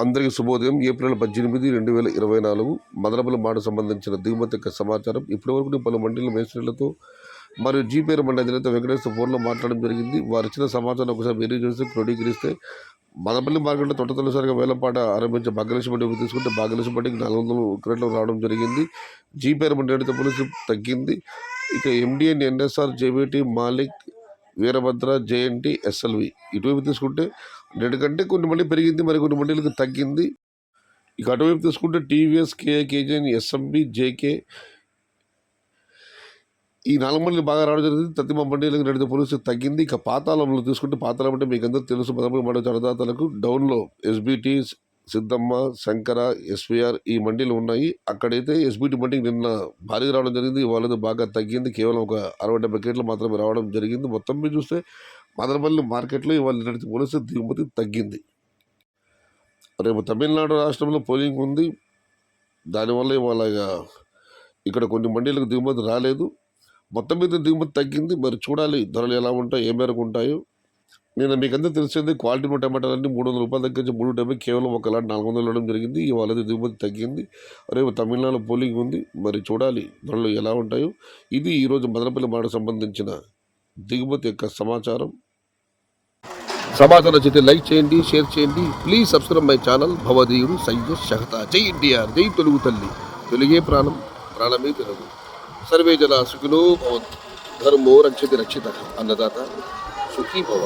అందరికీ శుభోదయం. ఏప్రిల్ 18, 2024 మదనపల్లి మాట సంబంధించిన దిగుమతి యొక్క సమాచారం. ఇప్పటివరకు పలు మండల మేస్త్రీలతో మరియు జీపేరు మండలి అధినేత వెంకటేశ్వర ఫోన్లో మాట్లాడడం జరిగింది. వారు ఇచ్చిన సమాచారం ఒకసారి వేరే చేసి క్రోడీకరిస్తే మదనపల్లి మార్కెట్లో తొలిసారిగా వేలంపాట ఆరంభించే భాగ్యలక్ష్మి మండి తీసుకుంటే భాగ్యలక్ష్మి మండికి 400 క్రేట్లు రావడం జరిగింది. జీపేరు మండలి పోలీసు తగ్గింది. ఇక ఎండిఎన్, NSR, JBT, Malik, Veerabhadra, JNT, SLV ఇటువైపు తీసుకుంటే కంటే కొన్ని మంది పెరిగింది, మరి కొన్ని మండీలకు తగ్గింది. ఇక అటువైపు తీసుకుంటే TVS, KA, KGN, SMB, JK ఈ 4 మండలు బాగా రావడం జరిగింది. ప్రతిమ మండీలకు నడితే పోలీసు తగ్గింది. ఇక పాతాళంలో తీసుకుంటే పాతాళం అంటే మీకు అందరూ తెలుసు, మదనపల్లి మండల జనదాతలకు డౌన్లో ఎస్బిటి, సిద్ధమ్మ, శంకర, ఎస్వీఆర్ ఈ మండీలు ఉన్నాయి. అక్కడైతే ఎస్బిటి మండీకి నిన్న భారీగా రావడం జరిగింది. వాళ్ళది బాగా తగ్గింది. కేవలం ఒక 60-70 కేట్లు మాత్రమే రావడం జరిగింది. మొత్తం మీద చూస్తే మదనపల్లి మార్కెట్లో ఇవాళ నడిచి పోలీసు దిగుమతి తగ్గింది. రేపు తమిళనాడు రాష్ట్రంలో పోలింగ్ ఉంది. దానివల్ల ఇవాళ ఇక్కడ కొన్ని మండీలకు దిగుమతి రాలేదు. మొత్తం మీద దిగుమతి తగ్గింది. మరి చూడాలి ధరలు ఎలా ఉంటాయో, ఏ మేరకు ఉంటాయో. నేను మీకు అందరూ తెలిసింది క్వాలిటీ టమాటాలన్నీ 300 రూపాయల దగ్గర నుంచి 370 కేవలం ఒక లాట్ 400 ఇవ్వడం జరిగింది. ఇవాళ దిగుమతి తగ్గింది. రేపు తమిళనాడులో పోలింగ్ ఉంది. మరి చూడాలి ధరలు ఎలా ఉంటాయో. ఇది ఈరోజు మదనపల్లి మాట సంబంధించిన దిగుమతి యొక్క సమాచారం. సమాచారం నచ్చితే లైక్ చేయండి, షేర్ చేయండి. Please subscribe my channel. భవదీయుడు సయ్యద్ షహతా. జై ఎన్టీఆర్, జై తెలుగు తల్లి. తెలుగే ప్రాణం, ప్రాణమే తెలుగు. సర్వే జన సుఖినో భవంతు. ధర్మో రక్షతి రక్షిత. అన్నదాత సుఖీ భవ.